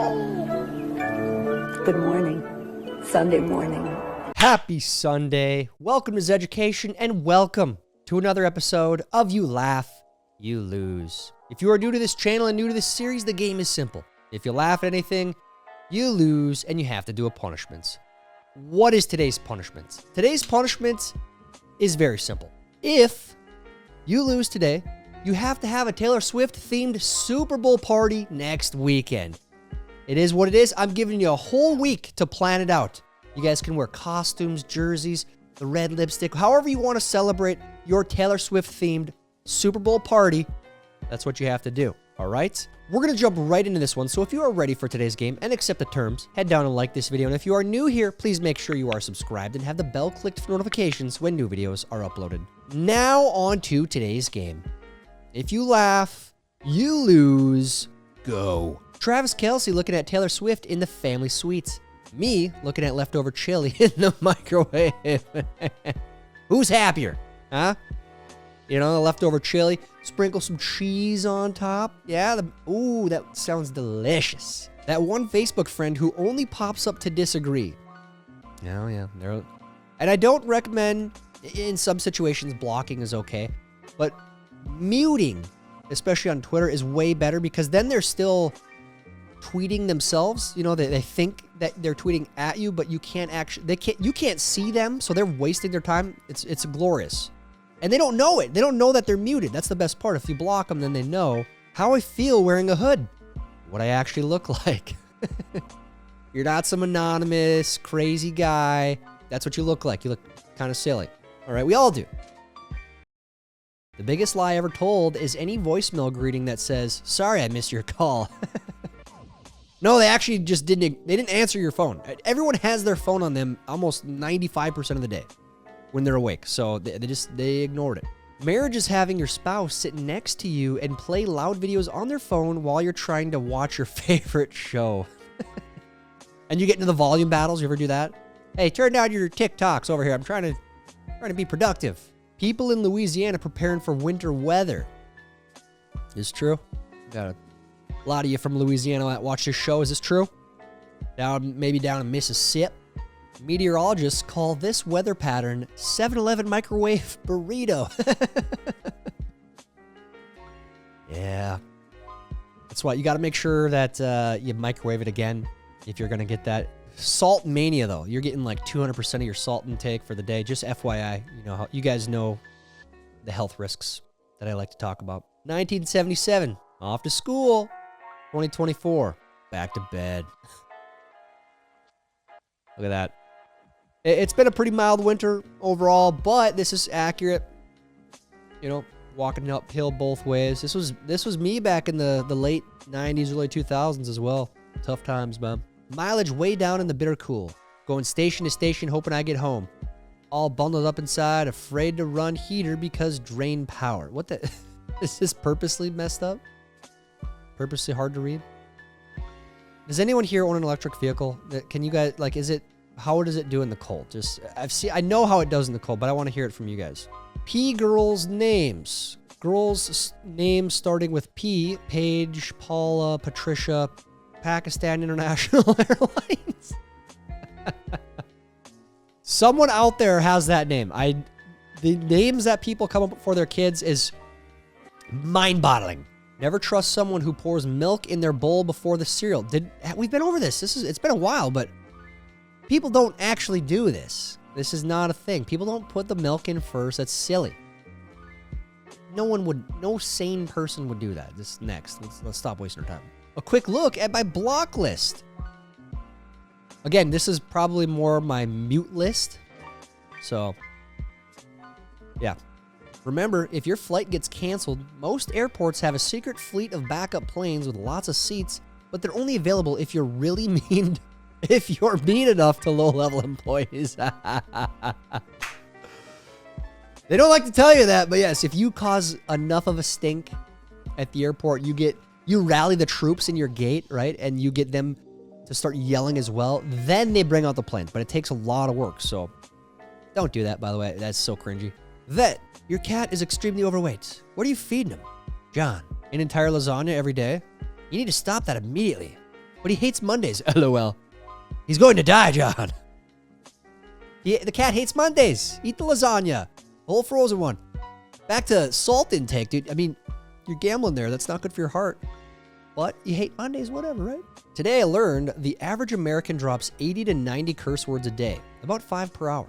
Good morning. Sunday morning. Happy Sunday. Welcome to Zeducation and welcome to another episode of You Laugh, You Lose. If you are new to this channel and new to this series, the game is simple. If you laugh at anything, you lose and you have to do a punishment. What is today's punishment? Today's punishment is very simple. If you lose today, you have to have a Taylor Swift themed Super Bowl party next weekend. It is what it is. I'm giving you a whole week to plan it out. You guys can wear costumes, jerseys, the red lipstick, however you want to celebrate your Taylor Swift themed Super Bowl party. That's what you have to do. All right? We're going to jump right into this one. So if you are ready for today's game and accept the terms, head down and like this video. And if you are new here, please make sure you are subscribed and have the bell clicked for notifications when new videos are uploaded. Now on to today's game. If you laugh, you lose. Go. Travis Kelce looking at Taylor Swift in the family suite. Me looking at leftover chili in the microwave. Who's happier? Huh? You know, the leftover chili. Sprinkle some cheese on top. Yeah, ooh, that sounds delicious. That one Facebook friend who only pops up to disagree. Oh, yeah. And I don't recommend, in some situations, blocking is okay. But muting, especially on Twitter, is way better because then they're still tweeting themselves. You know, they think that they're tweeting at you, but you can't actually, you can't see them, so they're wasting their time. It's glorious. And they don't know it. They don't know that they're muted. That's the best part. If you block them, then they know how I feel wearing a hood, what I actually look like. You're not some anonymous, crazy guy. That's what you look like. You look kind of silly. All right, we all do. The biggest lie ever told is any voicemail greeting that says, "Sorry, I missed your call." No, they actually just didn't answer your phone. Everyone has their phone on them almost 95% of the day when they're awake. So they ignored it. Marriage is having your spouse sit next to you and play loud videos on their phone while you're trying to watch your favorite show. And you get into the volume battles. You ever do that? Hey, turn down your TikToks over here. I'm trying to be productive. People in Louisiana preparing for winter weather. Is true? Got a lot of you from Louisiana that watch this show. Is this true? Maybe down in Mississippi. Meteorologists call this weather pattern 7-Eleven microwave burrito. Yeah. That's why you got to make sure that you microwave it again if you're going to get that. Salt mania, though. You're getting like 200% of your salt intake for the day. Just FYI, you guys know the health risks that I like to talk about. 1977, off to school. 2024, back to bed. Look at that. It's been a pretty mild winter overall, but this is accurate. You know, walking uphill both ways. This was me back in the late 90s, early 2000s as well. Tough times, man. Mileage way down in the bitter cool. Going station to station, hoping I get home. All bundled up inside, afraid to run heater because drain power. What the? Is this purposely messed up? Purposely hard to read? Does anyone here own an electric vehicle? Can you guys, like, how does it do in the cold? I know how it does in the cold, but I want to hear it from you guys. P girls' names. Girls' names starting with P. Paige, Paula, Patricia, Pakistan International Airlines. Someone out there has that name. The names that people come up with for their kids is mind-boggling. Never trust someone who pours milk in their bowl before the cereal. We've been over this. It's been a while, but people don't actually do this. This is not a thing. People don't put the milk in first. That's silly. No sane person would do that. This next. Let's stop wasting our time. A quick look at my block list. Again, this is probably more my mute list. So, yeah. Remember, if your flight gets canceled, most airports have a secret fleet of backup planes with lots of seats, but they're only available if you're really mean, if you're mean enough to low-level employees. They don't like to tell you that, but yes, if you cause enough of a stink at the airport, you rally the troops in your gate, right? And you get them to start yelling as well. Then they bring out the planes, but it takes a lot of work. So don't do that, by the way. That's so cringy. Vet, your cat is extremely overweight. What are you feeding him? John, an entire lasagna every day? You need to stop that immediately. but he hates Mondays. LOL. He's going to die, John. The cat hates Mondays. Eat the lasagna. The whole frozen one. Back to salt intake, dude. I mean, you're gambling there. That's not good for your heart. But you hate Mondays, whatever, right? Today I learned the average American drops 80 to 90 curse words a day, about 5 per hour.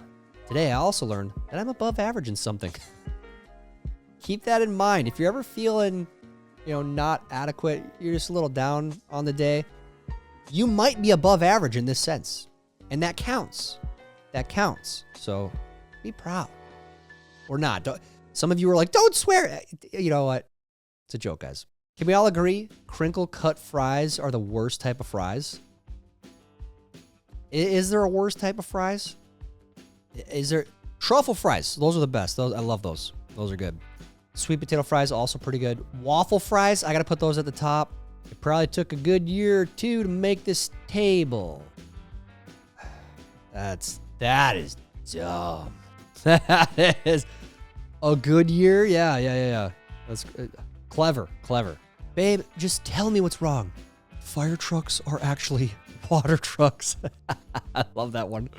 Today I also learned that I'm above average in something. Keep that in mind. If you're ever feeling, not adequate, you're just a little down on the day, you might be above average in this sense. And that counts. That counts. So be proud. Or not. Some of you are like, don't swear. You know what? It's a joke, guys. Can we all agree crinkle cut fries are the worst type of fries? Is there a worse type of fries? Is there truffle fries? Those are the best. Those I love those. Those are good. Sweet potato fries also pretty good. Waffle fries, I got to put those at the top. It probably took a good year or two to make this table. That is dumb. That is a good year. Yeah. That's clever. Babe, just tell me what's wrong. Fire trucks are actually water trucks. I love that one.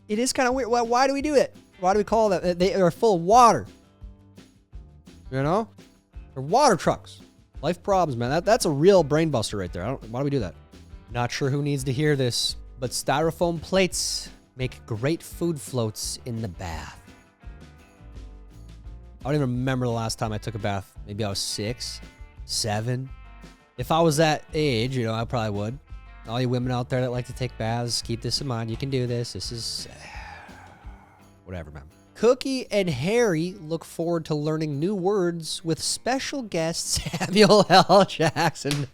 It is kind of weird. Why do we do it? Why do we call that? They are full of water. They're water trucks. Life problems, man. That's a real brain buster right there. Why do we do that? Not sure who needs to hear this, but styrofoam plates make great food floats in the bath. I don't even remember the last time I took a bath. Maybe I was 6, 7. If I was that age, I probably would. All you women out there that like to take baths, keep this in mind. You can do this. This is whatever, man. Cookie and Harry look forward to learning new words with special guest Samuel L. Jackson.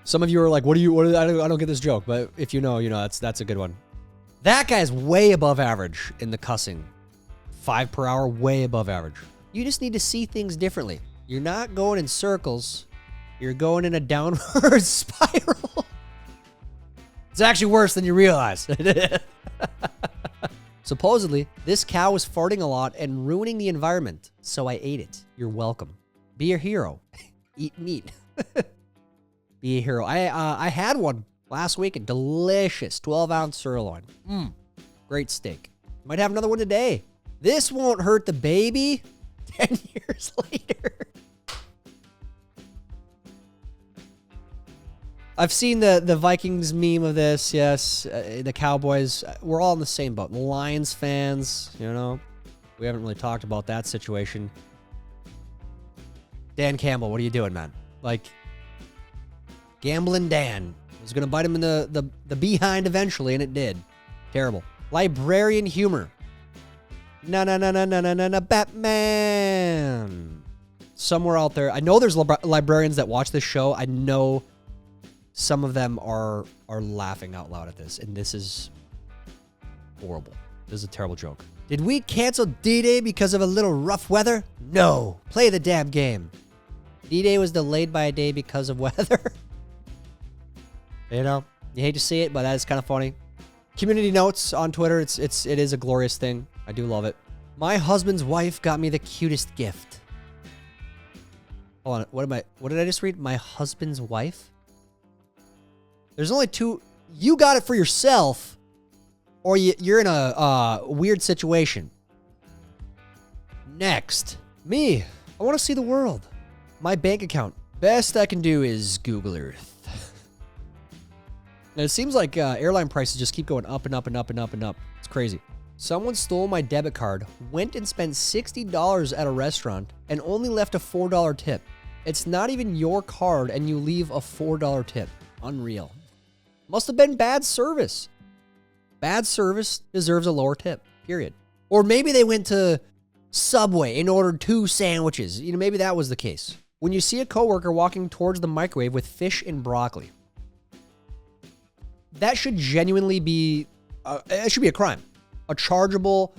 Some of you are like, I don't get this joke, but if you know, that's a good one. That guy's way above average in the cussing. 5 per hour, way above average. You just need to see things differently. You're not going in circles. You're going in a downward spiral. It's actually worse than you realize. Supposedly, this cow was farting a lot and ruining the environment, so I ate it. You're welcome. Be a hero. Eat meat. Be a hero. I had one last week. A delicious 12-ounce sirloin. Great steak. Might have another one today. This won't hurt the baby. 10 years later. I've seen the Vikings meme of this, yes. The Cowboys, we're all in the same boat. Lions fans, We haven't really talked about that situation. Dan Campbell, what are you doing, man? Gambling Dan was going to bite him in the behind eventually, and it did. Terrible. Librarian humor. No, Batman. Somewhere out there. I know there's librarians that watch this show. I know some of them are laughing out loud at this, and this is horrible. This is a terrible joke. Did we cancel D-Day because of a little rough weather? No. Play the damn game. D-Day was delayed by a day because of weather. You hate to see it, but that is kind of funny. Community notes on Twitter. It is a glorious thing. I do love it. My husband's wife got me the cutest gift. Hold on. What did I just read? My husband's wife? There's only two. You got it for yourself, or you're in a weird situation. Next. Me. I want to see the world. My bank account. Best I can do is Google Earth. And it seems like airline prices just keep going up and up and up and up and up. It's crazy. Someone stole my debit card, went and spent $60 at a restaurant, and only left a $4 tip. It's not even your card, and you leave a $4 tip. Unreal. Must have been bad service. Bad service deserves a lower tip, period. Or maybe they went to Subway and ordered 2 sandwiches. Maybe that was the case. When you see a coworker walking towards the microwave with fish and broccoli, that should genuinely be, it should be a crime. A chargeable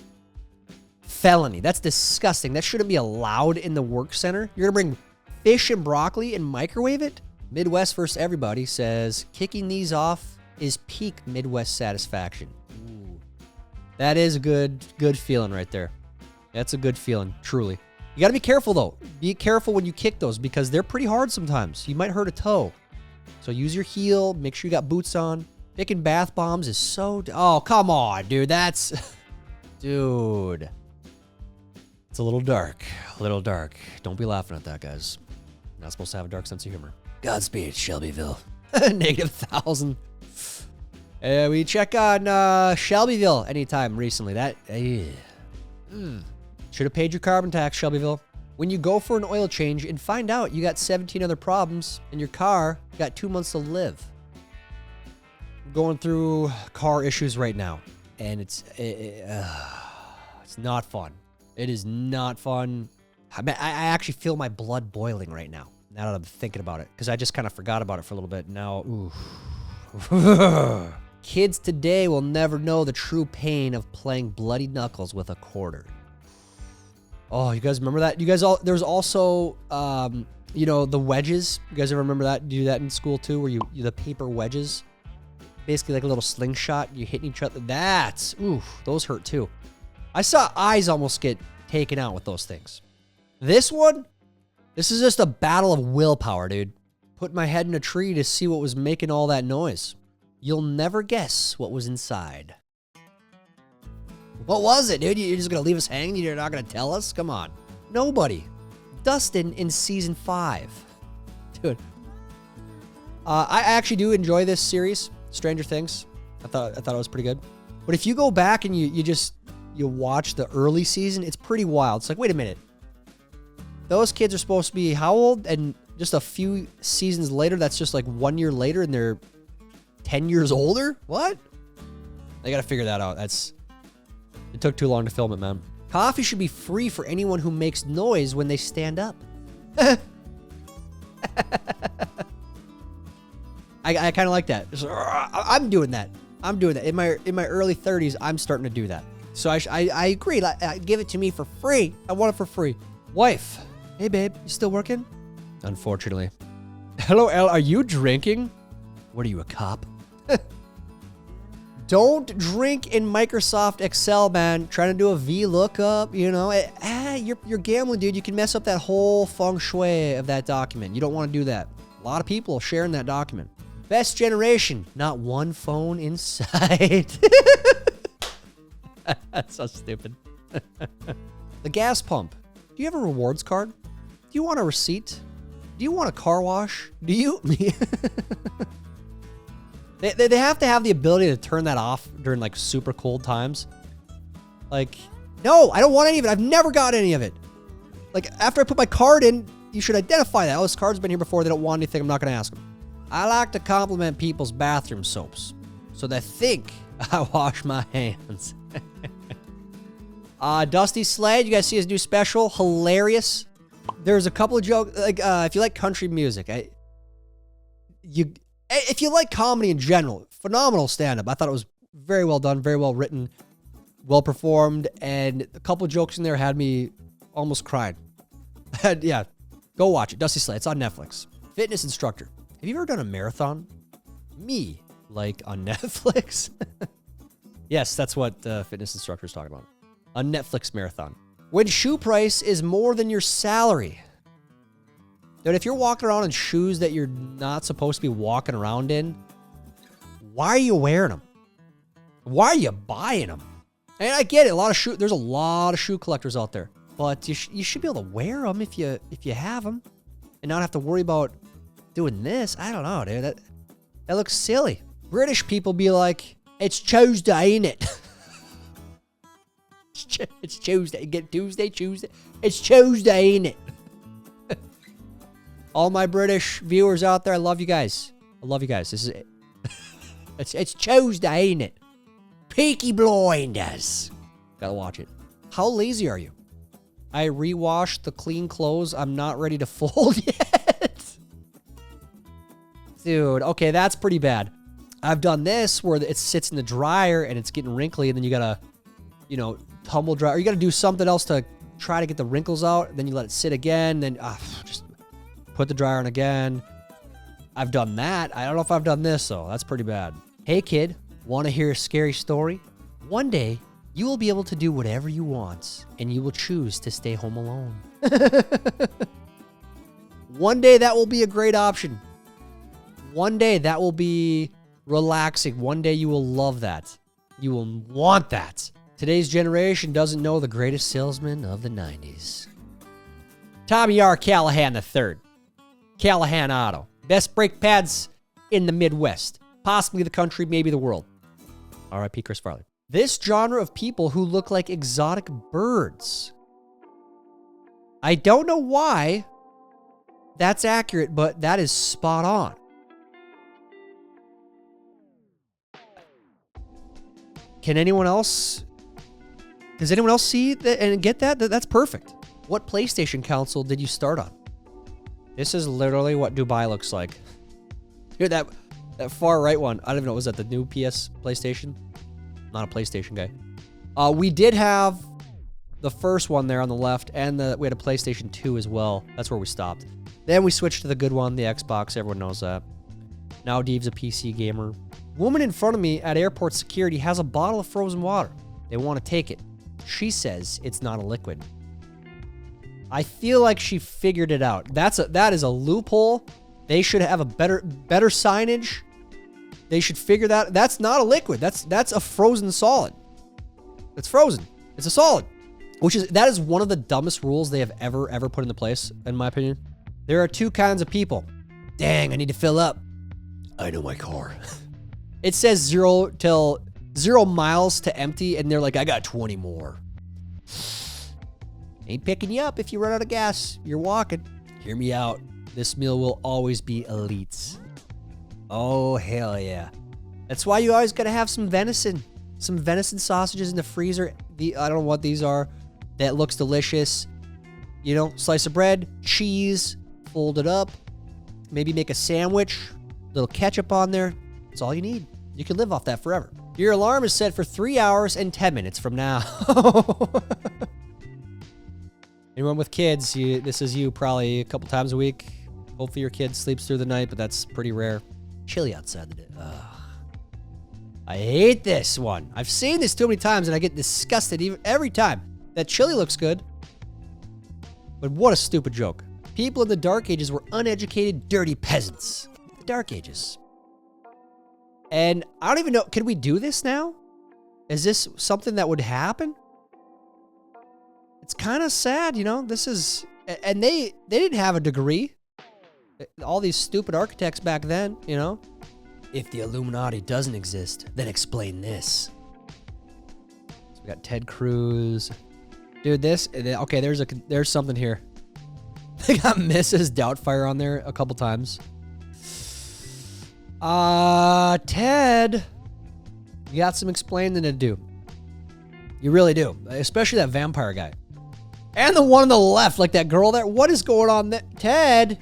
felony. That's disgusting. That shouldn't be allowed in the work center. You're going to bring fish and broccoli and microwave it? Midwest versus everybody says, kicking these off is peak Midwest satisfaction. Ooh. That is a good feeling right there. That's a good feeling, truly. You got to be careful, though. Be careful when you kick those because they're pretty hard sometimes. You might hurt a toe. So use your heel. Make sure you got boots on. Picking bath bombs is so... Oh, come on, dude. That's... Dude. It's a little dark. A little dark. Don't be laughing at that, guys. You're not supposed to have a dark sense of humor. Godspeed, Shelbyville. -1,000. We check on Shelbyville anytime recently. That... Should have paid your carbon tax, Shelbyville. When you go for an oil change and find out you got 17 other problems and your car got 2 months to live. I'm going through car issues right now, and it's not fun. It is not fun. I actually feel my blood boiling right now that I'm thinking about it, because I just kind of forgot about it for a little bit. Now, ooh. Kids today will never know the true pain of playing bloody knuckles with a quarter. Oh, you guys remember that? You guys all, there's also, you know, the wedges. You guys ever remember that? Do that in school too, where you the paper wedges? Basically like a little slingshot. You hitting each other. That's, ooh, those hurt too. I saw eyes almost get taken out with those things. This one, this is just a battle of willpower, dude. Put my head in a tree to see what was making all that noise. You'll never guess what was inside. What was it, dude? You're just going to leave us hanging? You're not going to tell us? Come on. Nobody. Dustin in season 5. Dude. I actually do enjoy this series, Stranger Things. I thought it was pretty good. But if you go back and you watch the early season, it's pretty wild. It's like, wait a minute. Those kids are supposed to be how old? And just a few seasons later, that's just like 1 year later, and they're 10 years older? What? They got to figure that out. It took too long to film it, man. Coffee should be free for anyone who makes noise when they stand up. I kind of like that. I'm doing that. I'm doing that. In my early 30s, I'm starting to do that. So I agree. Give it to me for free. I want it for free. Wife. Hey, babe. You still working? Unfortunately. Hello, Elle. Are you drinking? What are you, a cop? Don't drink in Microsoft Excel, man. Trying to do a VLOOKUP, you know. You're gambling, dude. You can mess up that whole feng shui of that document. You don't want to do that. A lot of people sharing that document. Best generation. Not one phone inside. That's so stupid. The gas pump. Do you have a rewards card? Do you want a receipt? Do you want a car wash? Do you? They have to have the ability to turn that off during like super cold times. Like, no, I don't want any of it. I've never got any of it. Like, after I put my card in, you should identify that. Oh, this card's been here before. They don't want anything. I'm not going to ask them. I like to compliment people's bathroom soaps so they think I wash my hands. Dusty Slade, you guys see his new special? Hilarious. There's a couple of jokes. Like, if you like country music, if you like comedy in general, phenomenal stand-up. I thought it was very well done, very well written, well performed, and a couple of jokes in there had me almost crying. Yeah, go watch it. Dusty Slade. It's on Netflix. Fitness instructor. Have you ever done a marathon? Me, like on Netflix? Yes, that's what fitness instructor is talking about. A Netflix marathon. When shoe price is more than your salary. Dude, if you're walking around in shoes that you're not supposed to be walking around in, why are you wearing them? Why are you buying them? And I get it, there's a lot of shoe collectors out there, but you should be able to wear them if you have them, and not have to worry about doing this. I don't know, dude. That looks silly. British people be like, "It's Tuesday, ain't it?" It's Tuesday. Get Tuesday. It's Tuesday, ain't it? All my British viewers out there, I love you guys. I love you guys. This is it. It's Tuesday, ain't it? Peaky Blinders. Gotta watch it. How lazy are you? I rewashed the clean clothes. I'm not ready to fold yet. Dude, okay, that's pretty bad. I've done this where it sits in the dryer and it's getting wrinkly, and then you gotta, tumble dry, or you gotta do something else to try to get the wrinkles out. Then you let it sit again. Then just put the dryer on again. I've done that. I don't know if I've done this, though. That's pretty bad. Hey, kid, want to hear a scary story? One day, you will be able to do whatever you want, and you will choose to stay home alone. One day that will be a great option. One day that will be relaxing. One day you will love that. You will want that. Today's generation doesn't know the greatest salesman of the 90s. Tommy R. Callahan III. Callahan Auto. Best brake pads in the Midwest. Possibly the country, maybe the world. R.I.P. Chris Farley. This genre of people who look like exotic birds. I don't know why that's accurate, but that is spot on. Can anyone else... Does anyone else see that and get that? That's perfect. What PlayStation console did you start on? This is literally what Dubai looks like. Here, that far right one. I don't even know. Was that the new PlayStation? Not a PlayStation guy. We did have the first one there on the left, and we had a PlayStation 2 as well. That's where we stopped. Then we switched to the good one, the Xbox. Everyone knows that. Now Deve's a PC gamer. Woman in front of me at airport security has a bottle of frozen water. They want to take it. She says it's not a liquid. I feel like she figured it out. That is a loophole. They should have a better signage. They should figure that. That's not a liquid. That's a frozen solid. It's frozen. It's a solid. That is one of the dumbest rules they have ever put into place, in my opinion. There are two kinds of people. Dang, I need to fill up. I know my car. It says 0 miles to empty, and they're like, I got 20 more. Ain't picking you up if you run out of gas. You're walking. Hear me out. This meal will always be elite. Oh, hell yeah. That's why you always gotta have some venison. Some venison sausages in the freezer. I don't know what these are. That looks delicious. You know, slice of bread, cheese, fold it up. Maybe make a sandwich. Little ketchup on there. That's all you need. You can live off that forever. Your alarm is set for 3 hours and 10 minutes from now. Anyone with kids, this is you probably a couple times a week. Hopefully your kid sleeps through the night, but that's pretty rare. Chilly outside today. Ugh. I hate this one. I've seen this too many times and I get disgusted every time. That chili looks good. But what a stupid joke. People in the Dark Ages were uneducated, dirty peasants. The Dark Ages. And I don't even know, can we do this now? Is this something that would happen? It's kind of sad, you know? This is, and they didn't have a degree. All these stupid architects back then, you know? If the Illuminati doesn't exist, then explain this. So we got Ted Cruz. Dude, okay, there's something here. They got Mrs. Doubtfire on there a couple times. Ted, you got some explaining to do. You really do. Especially that vampire guy. And the one on the left, like that girl there. What is going on there? Ted?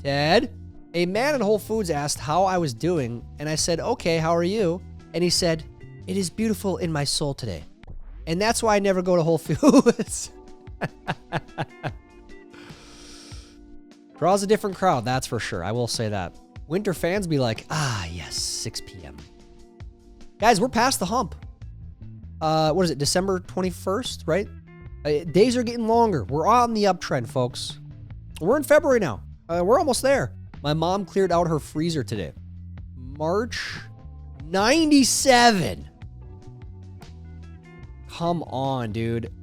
Ted? A man in Whole Foods asked how I was doing, and I said, okay, how are you? And he said, it is beautiful in my soul today. And that's why I never go to Whole Foods. Draws a different crowd, that's for sure. I will say that. Winter fans be like, ah, yes, 6 p.m. Guys, we're past the hump. What is it, December 21st, right? Days are getting longer. We're on the uptrend, folks. We're in February now. We're almost there. My mom cleared out her freezer today. March 97. Come on, dude.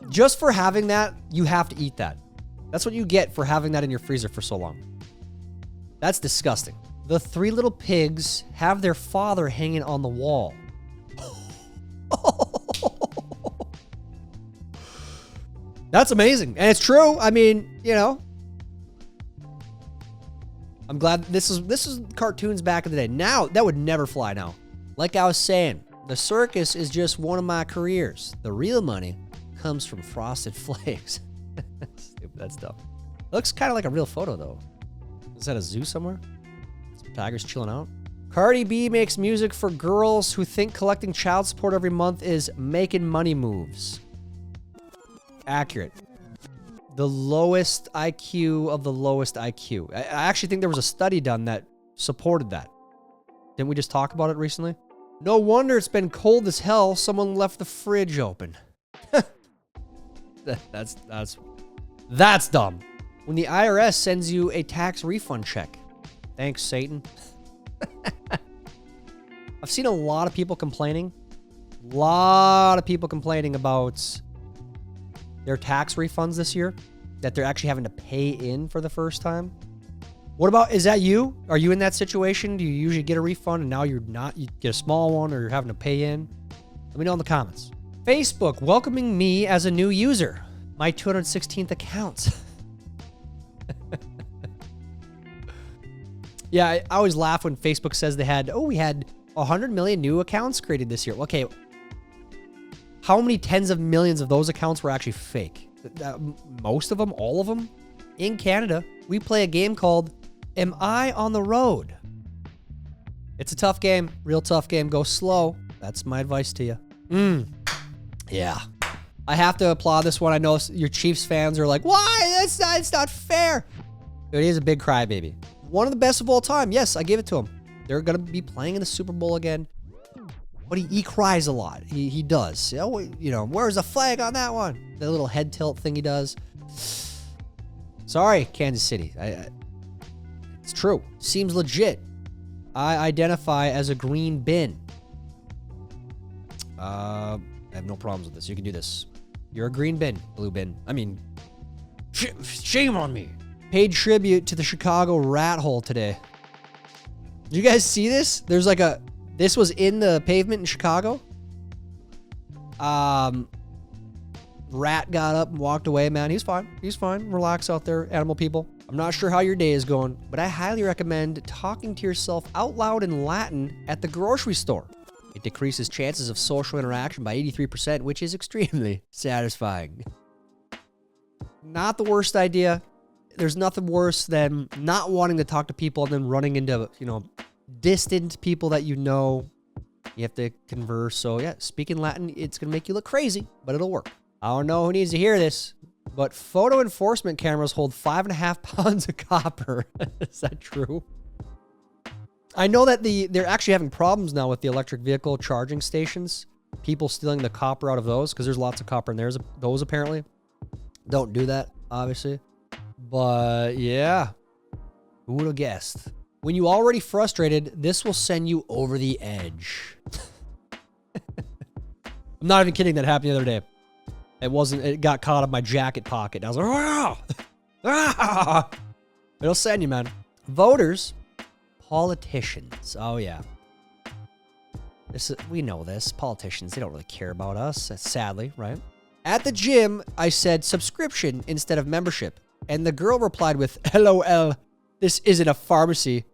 Just for having that, you have to eat that. That's what you get for having that in your freezer for so long. That's disgusting. The 3 little pigs have their father hanging on the wall. That's amazing. And it's true. I mean, you know. I'm glad this is cartoons back in the day. Now, that would never fly now. Like I was saying, the circus is just one of my careers. The real money comes from Frosted Flakes. Stupid, that's dumb. Looks kind of like a real photo, though. Is that a zoo somewhere? Some tigers chilling out. Cardi B makes music for girls who think collecting child support every month is making money moves. Accurate. The lowest IQ of the lowest IQ. I actually think there was a study done that supported that. Didn't we just talk about it recently? No wonder it's been cold as hell. Someone left the fridge open. That's dumb. When the IRS sends you a tax refund check. Thanks, Satan. I've seen a lot of people complaining. About their tax refunds this year that they're actually having to pay in for the first time. What about, is that you? Are you in that situation? Do you usually get a refund and now you're not? You get a small one or you're having to pay in? Let me know in the comments. Facebook welcoming me as a new user. My 216th account. Yeah, I always laugh when Facebook says we had 100 million new accounts created this year. Okay, how many tens of millions of those accounts were actually fake? Most of them, all of them? In Canada, we play a game called Am I on the Road? It's a tough game, real tough game. Go slow. That's my advice to you. Yeah. I have to applaud this one. I know your Chiefs fans are like, why? It's not fair. It is a big crybaby. One of the best of all time. Yes, I give it to him. They're going to be playing in the Super Bowl again. But he cries a lot. He does. You know, where's the flag on that one? The little head tilt thing he does. Sorry, Kansas City. It's true. Seems legit. I identify as a green bin. I have no problems with this. You can do this. You're a green bin, blue bin. I mean, shame on me. Paid tribute to the Chicago rat hole today. Did you guys see this? There's like this was in the pavement in Chicago. Rat got up and walked away, man. He's fine. He's fine. Relax out there, animal people. I'm not sure how your day is going, but I highly recommend talking to yourself out loud in Latin at the grocery store. It decreases chances of social interaction by 83%, which is extremely satisfying. Not the worst idea. There's nothing worse than not wanting to talk to people and then running into, distant people that you know. You have to converse. So yeah, speaking Latin, it's going to make you look crazy, but it'll work. I don't know who needs to hear this, but photo enforcement cameras hold 5.5 pounds of copper. Is that true? I know that they're actually having problems now with the electric vehicle charging stations. People stealing the copper out of those because there's lots of copper in those apparently. Don't do that, obviously. But yeah, who would have guessed? When you already frustrated, this will send you over the edge. I'm not even kidding. That happened the other day. It got caught in my jacket pocket. I was like, ah! It'll send you, man. Voters, politicians. Oh yeah. We know this. Politicians, they don't really care about us, sadly, right? At the gym, I said subscription instead of membership. And the girl replied with, LOL, this isn't a pharmacy.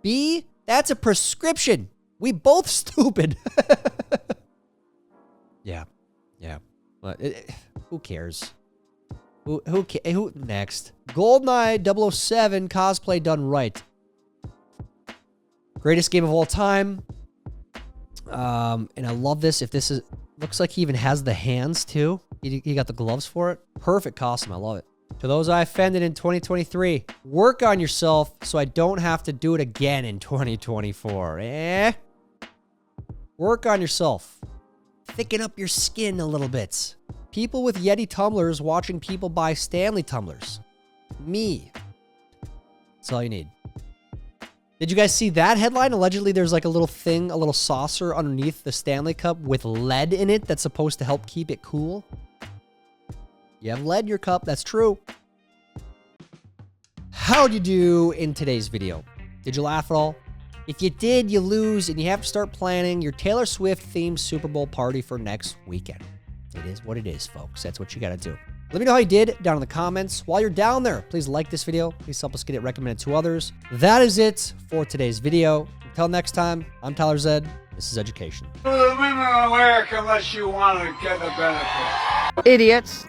B, that's a prescription. We both stupid. Yeah. But who cares? Who next? GoldenEye 007 cosplay done right. Greatest game of all time. And I love this. Looks like he even has the hands too. He got the gloves for it. Perfect costume. I love it. To those I offended in 2023, work on yourself so I don't have to do it again in 2024. Work on yourself. Thicken up your skin a little bit. People with Yeti tumblers watching people buy Stanley tumblers. Me. That's all you need. Did you guys see that headline? Allegedly, there's like a little thing, a little saucer underneath the Stanley Cup with lead in it that's supposed to help keep it cool. You have lead in your cup. That's true. How'd you do in today's video? Did you laugh at all? If you did, you lose, and you have to start planning your Taylor Swift-themed Super Bowl party for next weekend. It is what it is, folks. That's what you got to do. Let me know how you did down in the comments. While you're down there, please like this video. Please help us get it recommended to others. That is it for today's video. Until next time, I'm Tyler Zed. This is Zeducation. For the women in America, unless you want to get the benefit. Idiots.